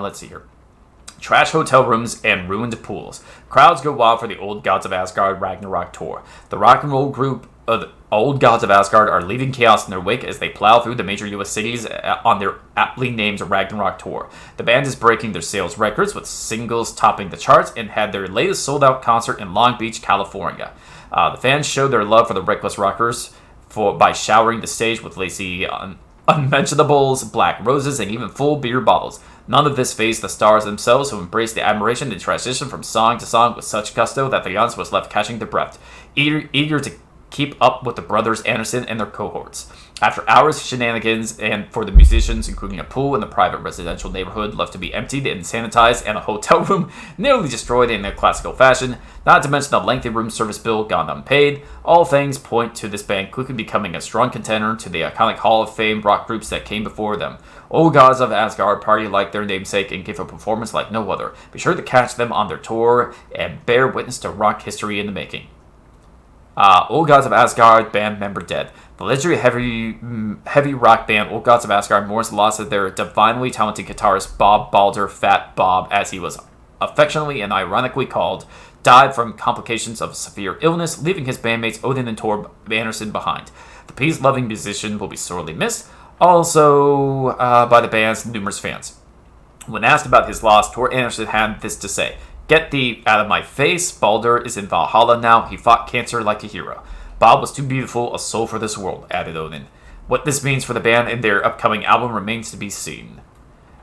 Let's see here. Trash hotel rooms and ruined pools. Crowds go wild for the Old Gods of Asgard Ragnarok tour. The rock and roll group of the Old Gods of Asgard are leaving chaos in their wake as they plow through the major U.S. cities on their aptly named Ragnarok tour. The band is breaking their sales records with singles topping the charts and had their latest sold-out concert in Long Beach, California. The fans showed their love for the Reckless Rockers by showering the stage with lacy unmentionables, black roses, and even full beer bottles. None of this fazed the stars themselves, who embraced the admiration and transitioned from song to song with such gusto that the audience was left catching their breath, eager to keep up with the brothers Anderson and their cohorts. After hours of shenanigans, and for the musicians, including a pool in the private residential neighborhood left to be emptied and sanitized, and a hotel room nearly destroyed in a classical fashion, not to mention the lengthy room service bill gone unpaid, all things point to this band quickly becoming a strong contender to the iconic Hall of Fame rock groups that came before them. Old Gods of Asgard party like their namesake and give a performance like no other. Be sure to catch them on their tour and bear witness to rock history in the making. Old Gods of Asgard band member dead. The legendary heavy rock band Old Gods of Asgard mourns the loss of their divinely talented guitarist Bob Balder, Fat Bob, as he was affectionately and ironically called, died from complications of severe illness, leaving his bandmates Odin and Tor Anderson behind. The peace-loving musician will be sorely missed, also by the band's numerous fans. When asked about his loss, Tor Anderson had this to say: "Get thee out of my face. Balder is in Valhalla now. He fought cancer like a hero. Bob was too beautiful a soul for this world," added Odin. What this means for the band and their upcoming album remains to be seen.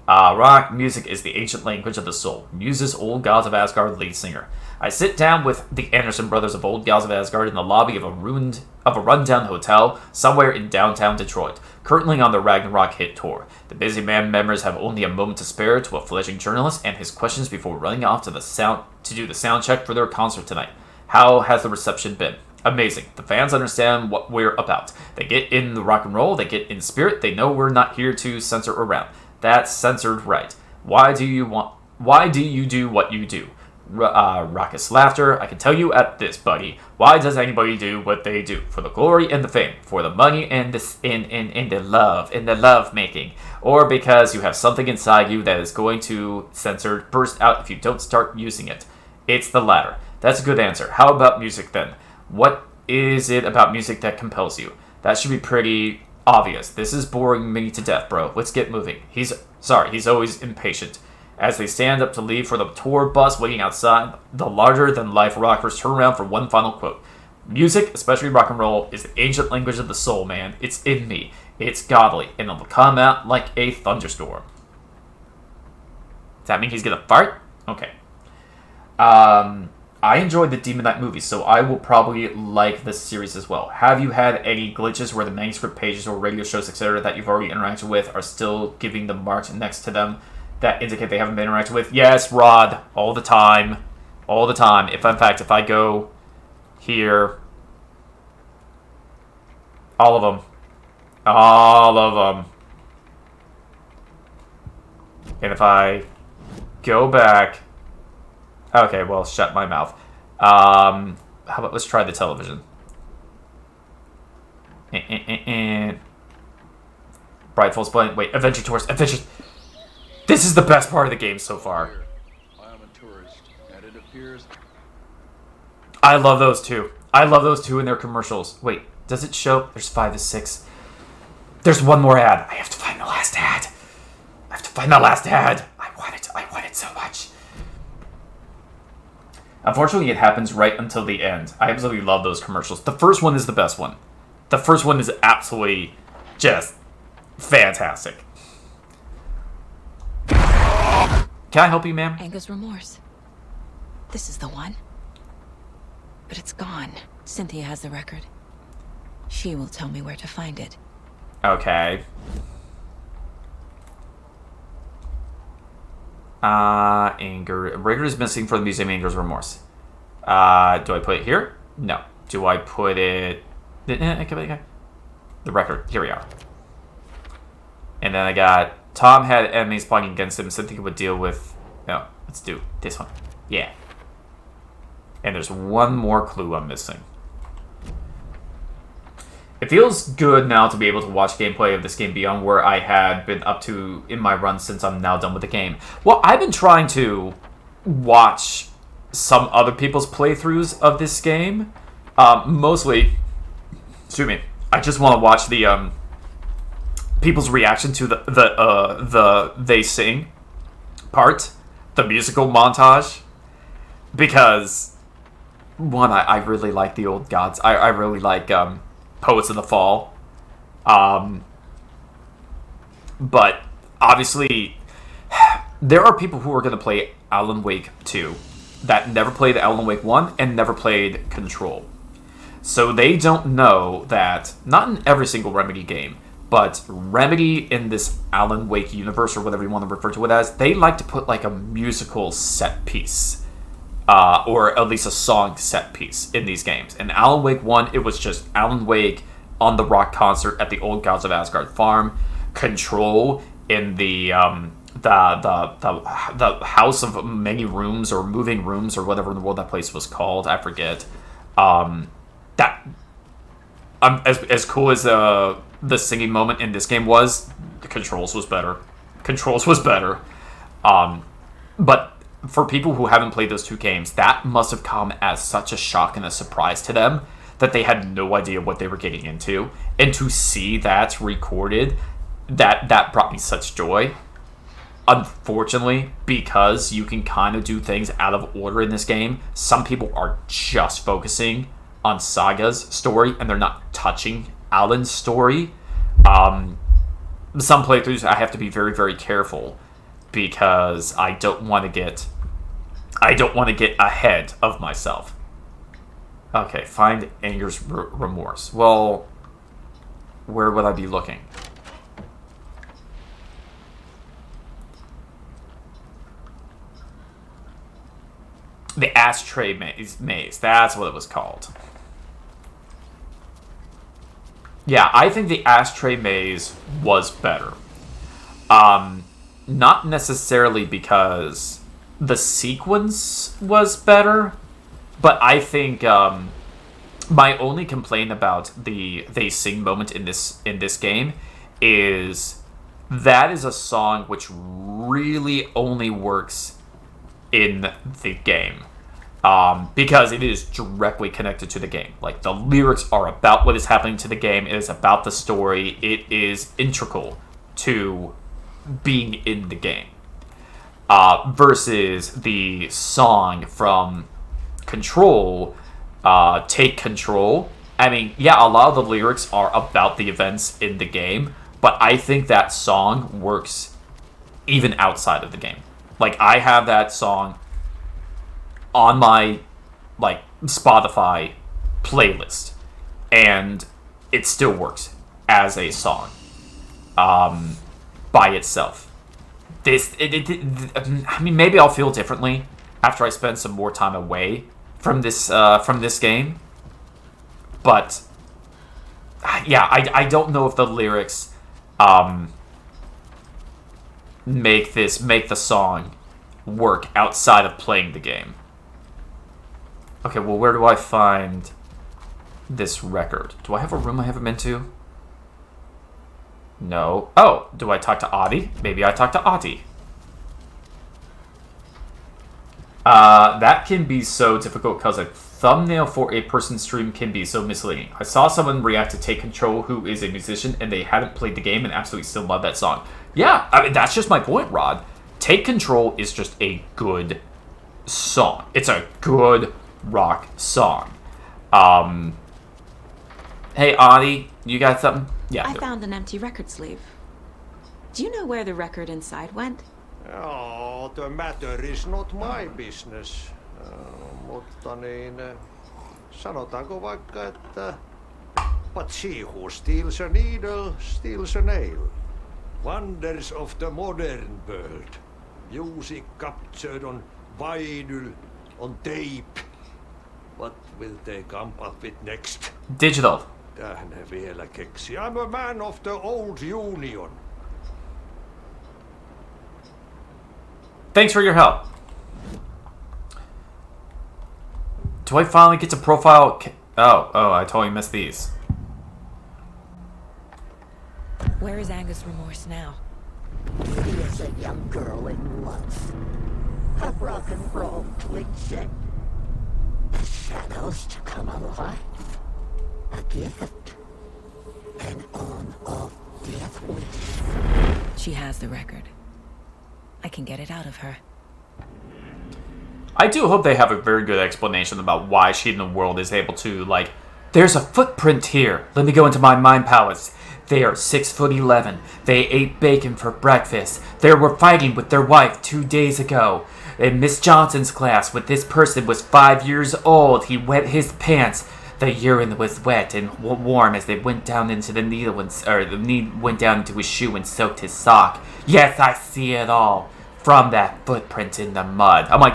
Rock music is the ancient language of the soul, muses Old Gods of Asgard lead singer. I sit down with the Anderson brothers of Old Gods of Asgard in the lobby of a rundown hotel somewhere in downtown Detroit, currently on the Ragnarok hit tour. The busy band members have only a moment to spare to a fledgling journalist and his questions before running off to do the sound check for their concert tonight. How has the reception been? Amazing. The fans understand what we're about. They get in the rock and roll, they get in spirit, they know we're not here to censor around. That's censored right. Why do you do what you do? Raucous laughter. I can tell you at this, buddy. Why does anybody do what they do? For the glory and the fame, for the money and the love making, or because you have something inside you that is going to burst out if you don't start using it? It's the latter. That's a good answer. How about music then? What is it about music that compels you? That should be pretty obvious. This is boring me to death, bro. Let's get moving. He's always impatient. As they stand up to leave for the tour bus waiting outside, the larger-than-life rockers turn around for one final quote. Music, especially rock and roll, is the ancient language of the soul, man. It's in me. It's godly, and it'll come out like a thunderstorm. Does that mean he's gonna fart? Okay. I enjoyed the Demon Knight movies, so I will probably like this series as well. Have you had any glitches where the manuscript pages or radio shows, etc., that you've already interacted with are still giving the marks next to them that indicate they haven't been interacted with? Yes, Rod. All the time. All the time. If I go here, all of them. All of them. And if I go back... Okay, well, shut my mouth. How about let's try the television. Bright Falls Blend. Wait, Adventure Tours. Adventure. This is the best part of the game so far. I am a tourist, and it appears... I love those two. I love those two in their commercials. Wait, does it show? There's 5 to 6. There's one more ad. I have to find the last ad. I want it so much. Unfortunately, it happens right until the end. I absolutely love those commercials. The first one is the best one. The first one is absolutely just fantastic. Can I help you, ma'am? Anger's remorse. This is the one. But it's gone. Cynthia has the record. She will tell me where to find it. Okay. Anger. Rigor is missing for the museum. Anger's remorse. Do I put it here? No. Do I put it... The record. Here we are. And then I got... Tom had enemies plotting against him. Cynthia would deal with... No. Let's do this one. Yeah. And there's one more clue I'm missing. It feels good now to be able to watch gameplay of this game beyond where I had been up to in my run since I'm now done with the game. Well, I've been trying to watch some other people's playthroughs of this game. Mostly, excuse me, I just want to watch the people's reaction to the they sing part, the musical montage, because one, I really like the old gods. I really like Poets of the Fall. But obviously, there are people who are going to play Alan Wake 2 that never played Alan Wake 1 and never played Control. So they don't know that, not in every single Remedy game, but Remedy in this Alan Wake universe, or whatever you want to refer to it as, they like to put like a musical set piece. Or at least a song set piece in these games. In Alan Wake 1, it was just Alan Wake on the rock concert at the Old Gods of Asgard farm. Control in the house of many rooms, or moving rooms, or whatever in the world that place was called. I forget. As cool as the singing moment in this game was, the Controls was better. But for people who haven't played those two games, that must have come as such a shock and a surprise to them that they had no idea what they were getting into. And to see that recorded, that brought me such joy. Unfortunately, because you can kind of do things out of order in this game, some people are just focusing on Saga's story and they're not touching Alan's story. Some playthroughs I have to be very, very careful, because I don't want to get ahead of myself. Okay, find anger's remorse. Well, where would I be looking? The ashtray maze. That's what it was called. Yeah, I think the ashtray maze was better. Not necessarily because the sequence was better, but I think my only complaint about the they sing moment in this game is that is a song which really only works in the game. Because it is directly connected to the game. Like, the lyrics are about what is happening to the game. It is about the story. It is integral to being in the game. Versus the song from Control, Take Control. I mean, yeah, a lot of the lyrics are about the events in the game, but I think that song works even outside of the game. Like, I have that song on my, like, Spotify playlist, and it still works as a song by itself. I mean, maybe I'll feel differently after I spend some more time away from this game, but yeah, I don't know if the lyrics make the song work outside of playing the game. Okay, well, where do I find this record? Do I have a room I haven't been to? No. Oh, do I talk to Adi? Maybe I talk to Adi. That can be so difficult because a thumbnail for a person's stream can be so misleading. I saw someone react to Take Control who is a musician and they hadn't played the game and absolutely still love that song. Yeah, I mean, that's just my point, Rod. Take Control is just a good song. It's a good rock song. Hey, Adi, you got something? Yeah. I found an empty record sleeve. Do you know where the record inside went? Oh, the matter is not my business. Mutta niin, sanotaanko vaikka, että but she who steals a needle steals a nail. Wonders of the modern world. Music captured on vinyl, on tape. What will they come up with next? Digital. Tähän vielä keksi. I'm a man of the old union. Thanks for your help. Do I finally get to profile? Oh, I totally missed these. Where is Angus Remorse now? He is a young girl in love. A rock and roll twin. The shadows to come alive. A gift. An on-off death wish. She has the record. I can get it out of her. I do hope they have a very good explanation about why she in the world is able to, like, there's a footprint here. Let me go into my mind palace. They are 6'11". They ate bacon for breakfast. They were fighting with their wife 2 days ago. In Miss Johnson's class, when this person was 5 years old, he wet his pants. The urine was wet and warm as they went down into the needle, the needle went down into his shoe and soaked his sock. Yes, I see it all. From that footprint in the mud. I'm like,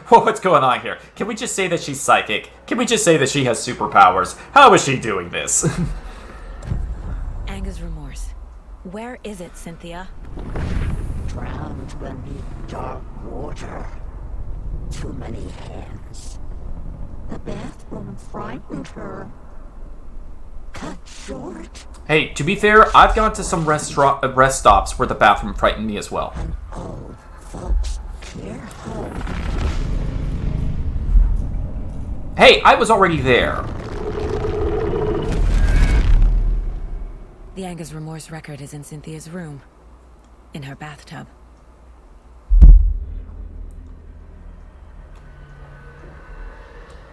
what's going on here? Can we just say that she's psychic? Can we just say that she has superpowers? How is she doing this? Angus Remorse. Where is it, Cynthia? Drowned beneath dark water. Too many hands. The bathroom frightened her. Cut short. Hey, to be fair, I've gone to some rest stops where the bathroom frightened me as well. An old folks care home. Hey, I was already there. The Angus Remorse record is in Cynthia's room. In her bathtub.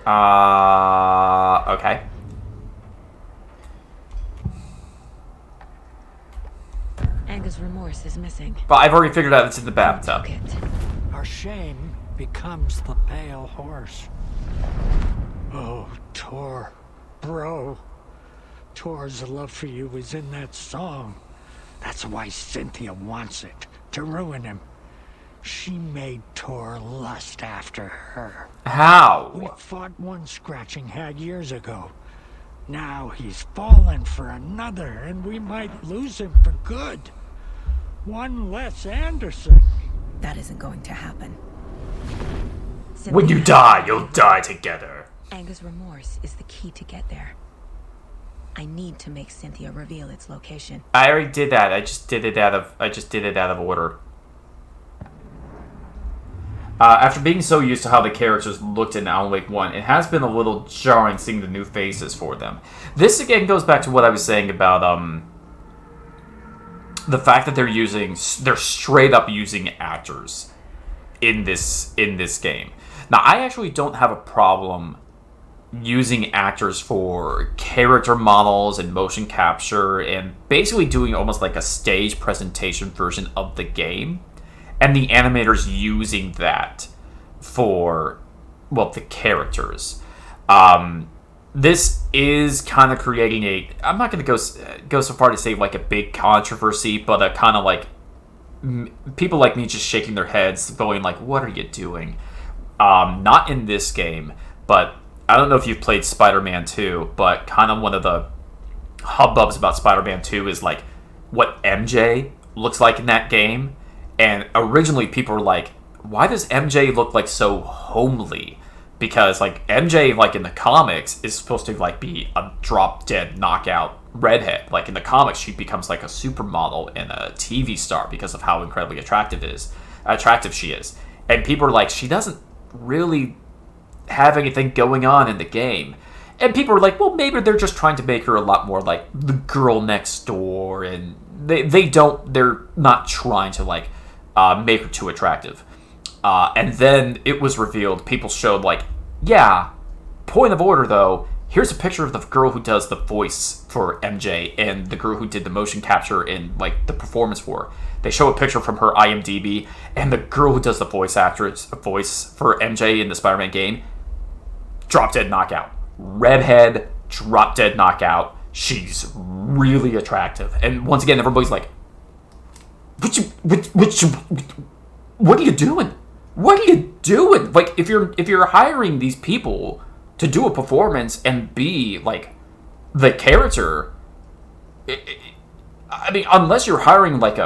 Okay. Angus Remorse is missing. But I've already figured out it's in the bathtub. Took it. Our shame becomes the pale horse. Oh, Tor. Bro. Tor's love for you is in that song. That's why Cynthia wants it. To ruin him. She made Tor lust after her. How? We fought one scratching hag years ago. Now he's fallen for another, and we might lose him for good. One less Anderson. That isn't going to happen. When you die, you'll die together. Angus Remorse is the key to get there. I need to make Cynthia reveal its location. I already did that. I just did it out of order. After being so used to how the characters looked in Alan Wake 1, it has been a little jarring seeing the new faces for them. This again goes back to what I was saying about the fact that they're straight up using actors in this game. Now, I actually don't have a problem using actors for character models and motion capture and basically doing almost like a stage presentation version of the game. And the animators using that for, well, the characters. This is kind of creating I'm not going to go so far to say like a big controversy, but a kind of like people like me just shaking their heads, going like, what are you doing? Not in this game, but I don't know if you've played Spider-Man 2, but kind of one of the hubbubs about Spider-Man 2 is like what MJ looks like in that game. And originally people were like, why does MJ look like so homely? Because like MJ, like in the comics, is supposed to like be a drop dead knockout redhead. Like in the comics, she becomes like a supermodel and a TV star because of how incredibly attractive she is. And people are like, she doesn't really have anything going on in the game. And people are like, well, maybe they're just trying to make her a lot more like the girl next door, and they're not trying to like make her too attractive. And then it was revealed, people showed like, yeah, point of order though, here's a picture of the girl who does the voice for MJ and the girl who did the motion capture in like the performance for her. They show a picture from her IMDb, and the girl who does the voice for MJ in the Spider-Man game, drop dead knockout. Redhead, drop dead knockout. She's really attractive. And once again, everybody's like, what are you doing? What are you doing? Like, if you're hiring these people to do a performance and be like the character, I mean, unless you're hiring like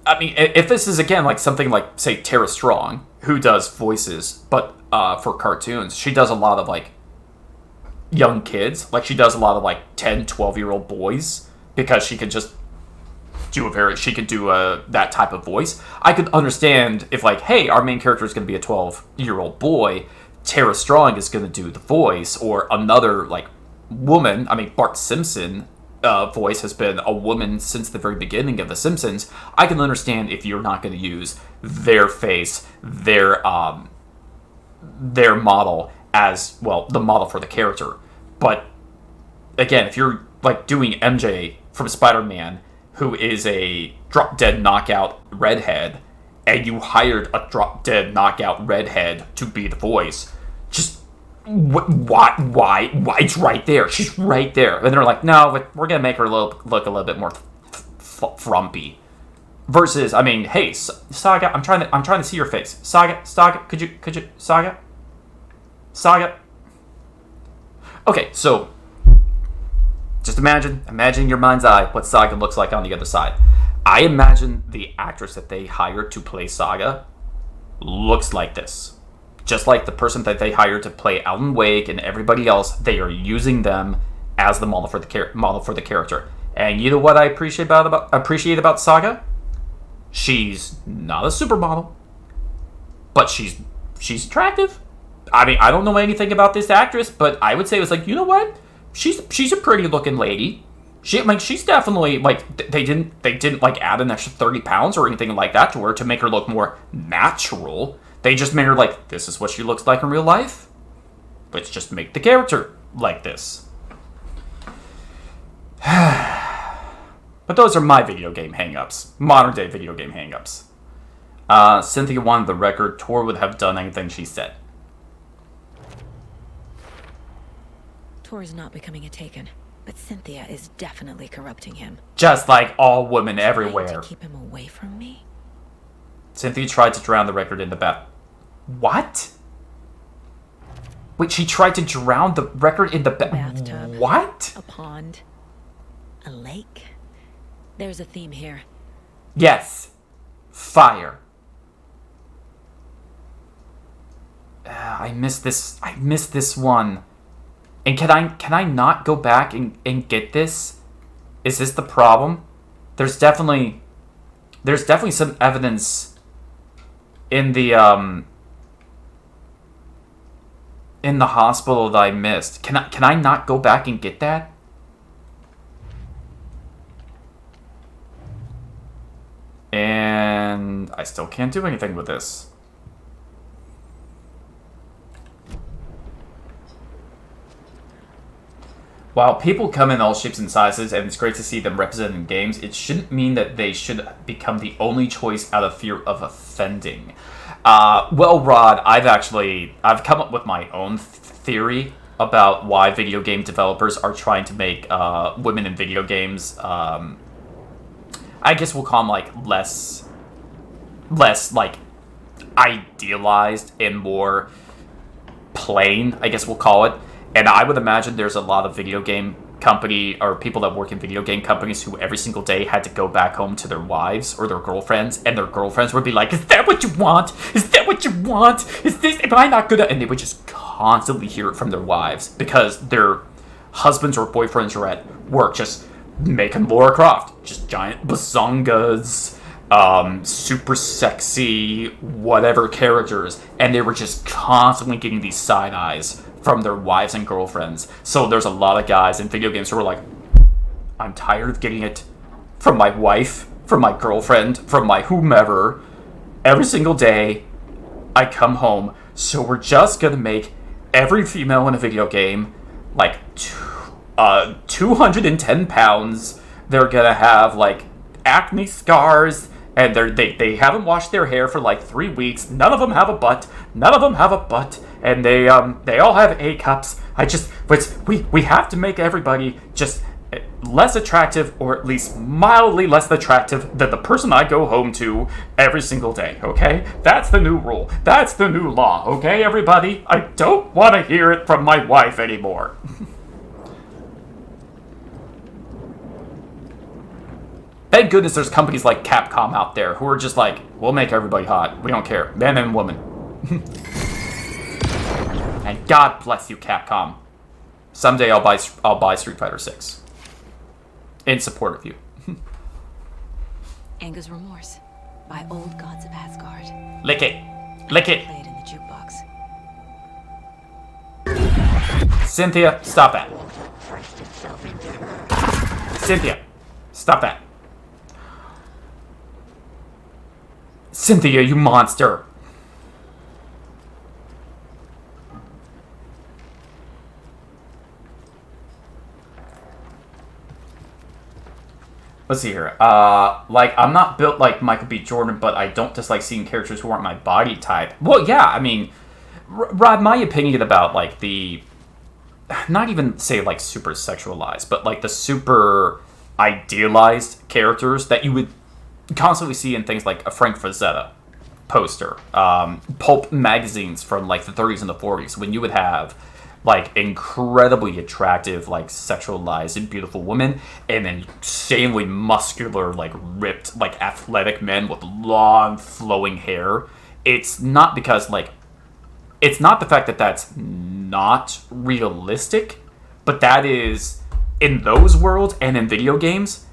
if this is again like something like say Tara Strong, who does voices, but for cartoons, she does a lot of like young kids. Like, she does a lot of, like, 10, 12-year-old boys because she could just do that type of voice. I could understand if, like, hey, our main character is going to be a 12-year-old boy, Tara Strong is going to do the voice, or another, like, woman. I mean, Bart Simpson voice has been a woman since the very beginning of The Simpsons. I can understand if you're not going to use their face, their model as, well, the model for the character. But again, if you're, like, doing MJ from Spider-Man, who is a drop-dead knockout redhead, and you hired a drop-dead knockout redhead to be the voice, just why? It's right there. She's right there. And they're like, no, we're gonna make her look a little bit more frumpy. Versus, I mean, hey, Saga, I'm trying to see your face. Saga, could you, Saga? Okay, so just imagine in your mind's eye what Saga looks like on the other side. I imagine the actress that they hired to play Saga looks like this. Just like the person that they hired to play Alan Wake and everybody else, they are using them as the model for the character. And you know what I appreciate about Saga? She's not a supermodel, but she's attractive. I mean, I don't know anything about this actress, but I would say it was like, you know what? She's a pretty looking lady. She's definitely, like, they didn't like add an extra 30 pounds or anything like that to her to make her look more natural. They just made her like, this is what she looks like in real life. Let's just make the character like this. But those are my video game hang-ups. Modern day video game hang-ups. Cynthia wanted the record. Tor would have done anything she said. Tor is not becoming a Taken, but Cynthia is definitely corrupting him. Just like all women everywhere. Trying to keep him away from me? Cynthia tried to drown the record in the bath. What? Wait, she tried to drown the record in the bathtub. What? A pond. A lake. There's a theme here. Yes. Fire. I missed this one. And can I not go back and get this? Is this the problem? There's definitely some evidence in the hospital that I missed. Can I not go back and get that? And I still can't do anything with this. While people come in all shapes and sizes, and it's great to see them represented in games, it shouldn't mean that they should become the only choice out of fear of offending. Well, Rod, I've come up with my own theory about why video game developers are trying to make women in video games, I guess we'll call them, like, less like, idealized and more plain, I guess we'll call it. And I would imagine there's a lot of video game company or people that work in video game companies who every single day had to go back home to their wives or their girlfriends, and their girlfriends would be like, is that what you want? Is that what you want? Am I not good at... And they would just constantly hear it from their wives because their husbands or boyfriends are at work just making Lara Croft. Just giant bazongas, super sexy, whatever characters. And they were just constantly getting these side eyes from their wives and girlfriends. So there's a lot of guys in video games who are like, I'm tired of getting it from my wife, from my girlfriend, from my whomever. Every single day, I come home. So we're just gonna make every female in a video game like 210 pounds. They're gonna have like acne scars, and they haven't washed their hair for like 3 weeks. None of them have a butt. And they all have A cups. We have to make everybody just less attractive, or at least mildly less attractive than the person I go home to every single day, okay? That's the new rule. That's the new law, okay, everybody? I don't want to hear it from my wife anymore. Thank goodness there's companies like Capcom out there who are just like, we'll make everybody hot. We don't care. Man and woman. And God bless you, Capcom. Someday I'll buy Street Fighter 6 in support of you. Anger's Remorse by Old Gods of Asgard. Lick it. Lick it. Played in the jukebox. Cynthia, stop that. Cynthia, stop that. Cynthia, you monster. Let's see here. Like, I'm not built like Michael B. Jordan, but I don't dislike seeing characters who aren't my body type. Well, yeah, I mean, Rod, my opinion about, like, the... Not even, say, like, super sexualized, but, like, the super idealized characters that you would constantly see in things like a Frank Frazetta poster. Pulp magazines from, like, the 30s and the 40s, when you would have... like, incredibly attractive, like, sexualized and beautiful women, and then insanely muscular, like, ripped, like, athletic men with long, flowing hair. It's not because, like, it's not the fact that that's not realistic, but that is, in those worlds and in video games,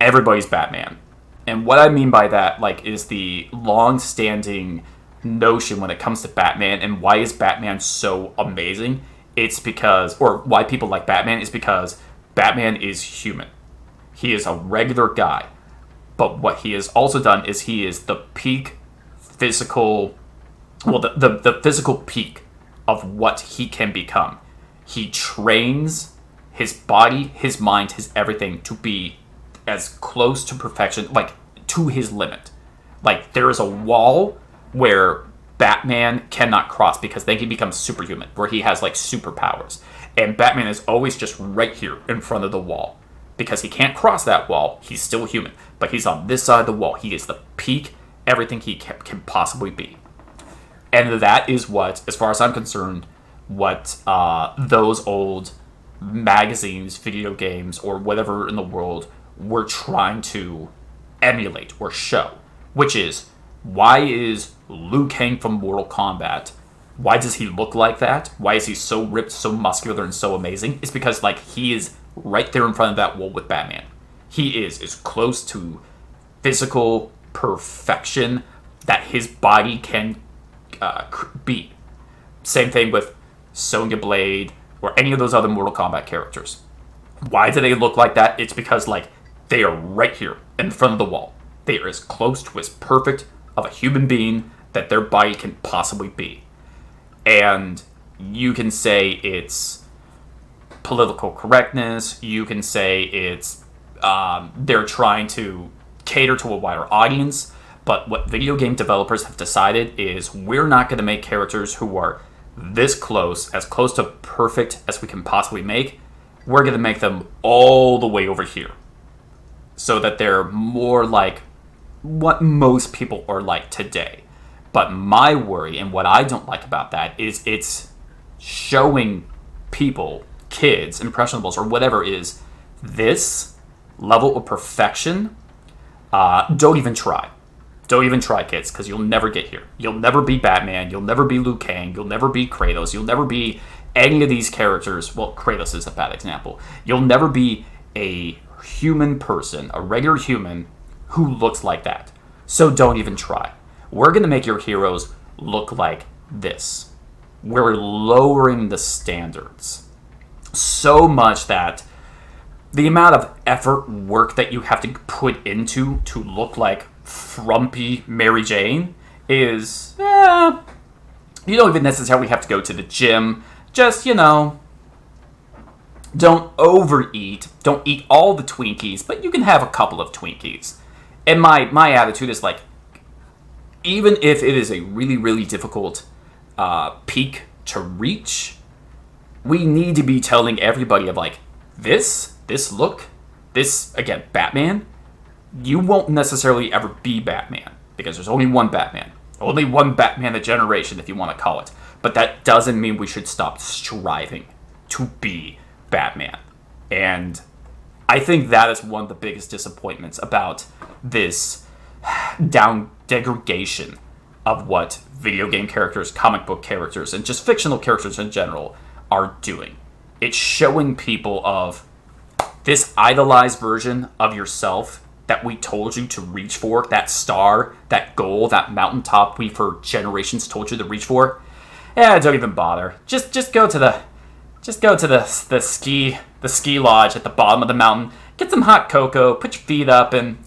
everybody's Batman. And what I mean by that, like, is the long-standing notion when it comes to Batman and why is Batman so amazing. It's because, or why people like Batman is because Batman is human. He is a regular guy. But what he has also done is he is the peak physical, well, the physical peak of what he can become. He trains his body, his mind, his everything to be as close to perfection, like, to his limit. Like, there is a wall where Batman cannot cross because then he becomes superhuman, where he has, like, superpowers. And Batman is always just right here in front of the wall. Because he can't cross that wall, he's still human. But he's on this side of the wall. He is the peak, everything he can possibly be. And that is what, as far as I'm concerned, what those old magazines, video games, or whatever in the world were trying to emulate or show. Which is, why is Liu Kang from Mortal Kombat, why does he look like that? Why is he so ripped, so muscular, and so amazing? It's because, like, he is right there in front of that wall with Batman. He is as close to physical perfection that his body can be. Same thing with Sonya Blade or any of those other Mortal Kombat characters. Why do they look like that? It's because, like, they are right here in front of the wall. They are as close to as perfect of a human being that their body can possibly be. And you can say it's political correctness. You can say it's they're trying to cater to a wider audience. But what video game developers have decided is we're not going to make characters who are this close, as close to perfect as we can possibly make. We're going to make them all the way over here, so that they're more like what most people are like today. But my worry and what I don't like about that is it's showing people, kids, impressionables, or whatever is this level of perfection. Don't even try. Don't even try, kids, because you'll never get here. You'll never be Batman. You'll never be Liu Kang. You'll never be Kratos. You'll never be any of these characters. Well, Kratos is a bad example. You'll never be a human person, a regular human, who looks like that. So don't even try. We're going to make your heroes look like this. We're lowering the standards so much that the amount of effort, work that you have to put into to look like frumpy Mary Jane is, you don't even necessarily have to go to the gym. Just, don't overeat. Don't eat all the Twinkies, but you can have a couple of Twinkies. And my attitude is like, even if it is a really, really difficult peak to reach, we need to be telling everybody of like, this look, this, again, Batman, you won't necessarily ever be Batman, because there's only one Batman. Only one Batman a generation, if you want to call it. But that doesn't mean we should stop striving to be Batman. And I think that is one of the biggest disappointments about this degradation of what video game characters, comic book characters, and just fictional characters in general are doing. It's showing people of this idolized version of yourself that we told you to reach for, that star, that goal, that mountaintop we for generations told you to reach for. Yeah, don't even bother. Just go to the ski lodge at the bottom of the mountain, get some hot cocoa, put your feet up, and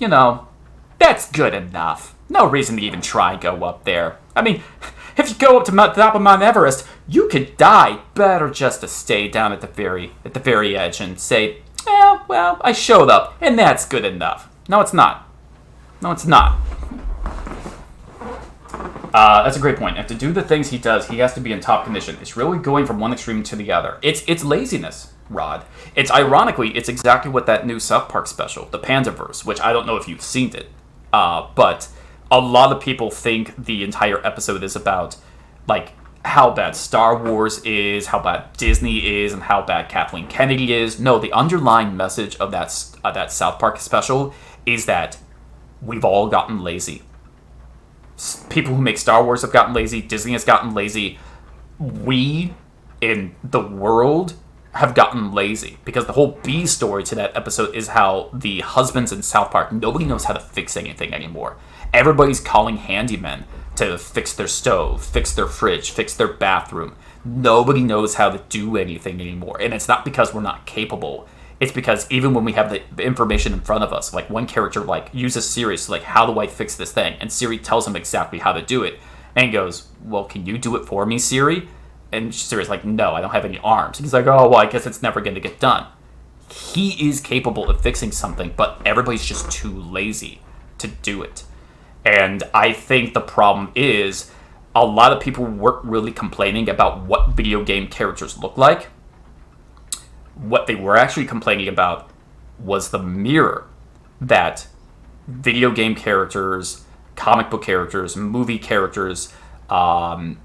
that's good enough. No reason to even try and go up there. I mean, if you go up to the top of Mount Everest, you could die. Better just to stay down at the very edge and say, well, I showed up, and that's good enough. No, it's not. No, it's not. That's a great point. And to do the things he does, he has to be in top condition. It's really going from one extreme to the other. It's laziness, Rod. It's exactly what that new South Park special, the Pandaverse, which I don't know if you've seen it, but a lot of people think the entire episode is about like how bad Star Wars is, how bad Disney is, and how bad Kathleen Kennedy is. No, the underlying message of that South Park special is that we've all gotten lazy. People who make Star Wars have gotten lazy. Disney has gotten lazy. We, in the world, have gotten lazy. Because the whole B story to that episode is how the husbands in South Park, nobody knows how to fix anything anymore. Everybody's calling handymen to fix their stove, fix their fridge, fix their bathroom. Nobody knows how to do anything anymore. And it's not because we're not capable. It's because even when we have the information in front of us, like one character uses Siri, so how do I fix this thing? And Siri tells him exactly how to do it. And he goes, well, can you do it for me, Siri? And Siri's like, no, I don't have any arms. And he's like, oh, well, I guess it's never going to get done. He is capable of fixing something, but everybody's just too lazy to do it. And I think the problem is a lot of people weren't really complaining about what video game characters look like. What they were actually complaining about was the mirror that video game characters, comic book characters, movie characters, athletes,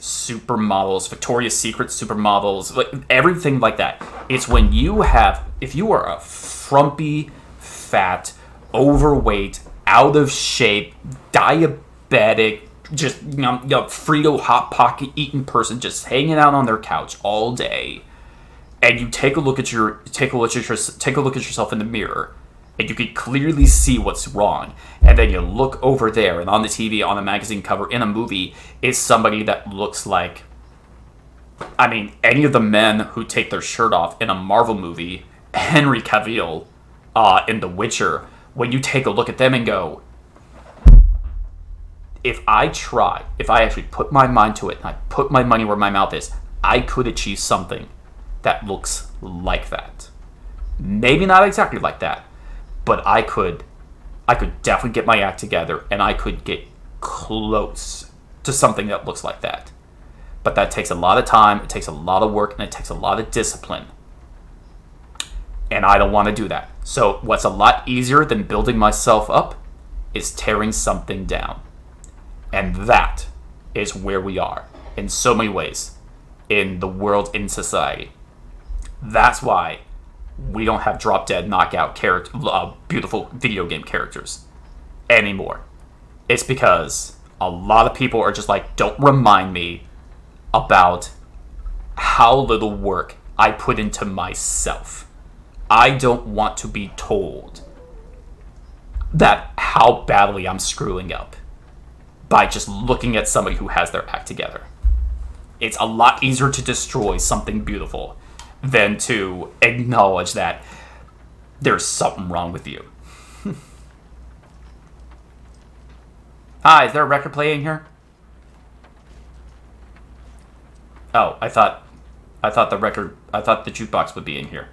supermodels, Victoria's Secret supermodels, everything like that. It's when if you are a frumpy, fat, overweight, out of shape, diabetic, just Frito Hot Pocket eating person just hanging out on their couch all day, and you take a look at yourself in the mirror, and you can clearly see what's wrong, and then you look over there, and on the TV, on a magazine cover, in a movie, is somebody that looks like, any of the men who take their shirt off in a Marvel movie, Henry Cavill in The Witcher. When you take a look at them and go, if I actually put my mind to it, and I put my money where my mouth is, I could achieve something that looks like that. Maybe not exactly like that, but I could definitely get my act together, and I could get close to something that looks like that. But that takes a lot of time, it takes a lot of work, and it takes a lot of discipline. And I don't want to do that. So what's a lot easier than building myself up is tearing something down. And that is where we are, in so many ways, in the world, in society. That's why we don't have drop-dead, knockout, beautiful video game characters anymore. It's because a lot of people are just like, don't remind me about how little work I put into myself. I don't want to be told that how badly I'm screwing up by just looking at somebody who has their act together. It's a lot easier to destroy something beautiful than to acknowledge that there's something wrong with you. Hi, is there a record player in here? Oh, I thought the jukebox would be in here.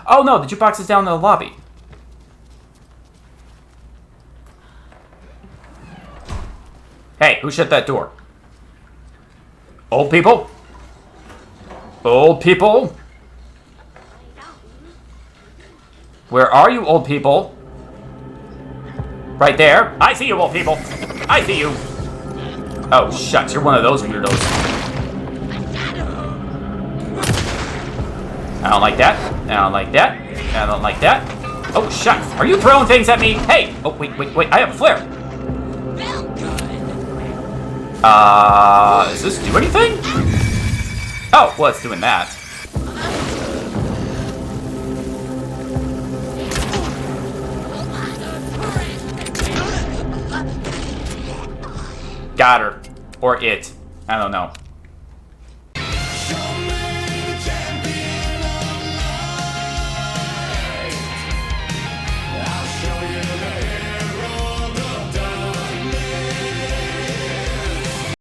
Oh no, the jukebox is down in the lobby. Hey, who shut that door? Old people? Old people? Where are you, old people? Right there. I see you, old people. I see you. Oh, shucks, you're one of those weirdos. I don't like that. I don't like that. I don't like that. Oh, shucks. Are you throwing things at me? Hey! Oh, wait. I have a flare. Does this do anything? Oh, well, it's doing that. Got her. Or it. I don't know.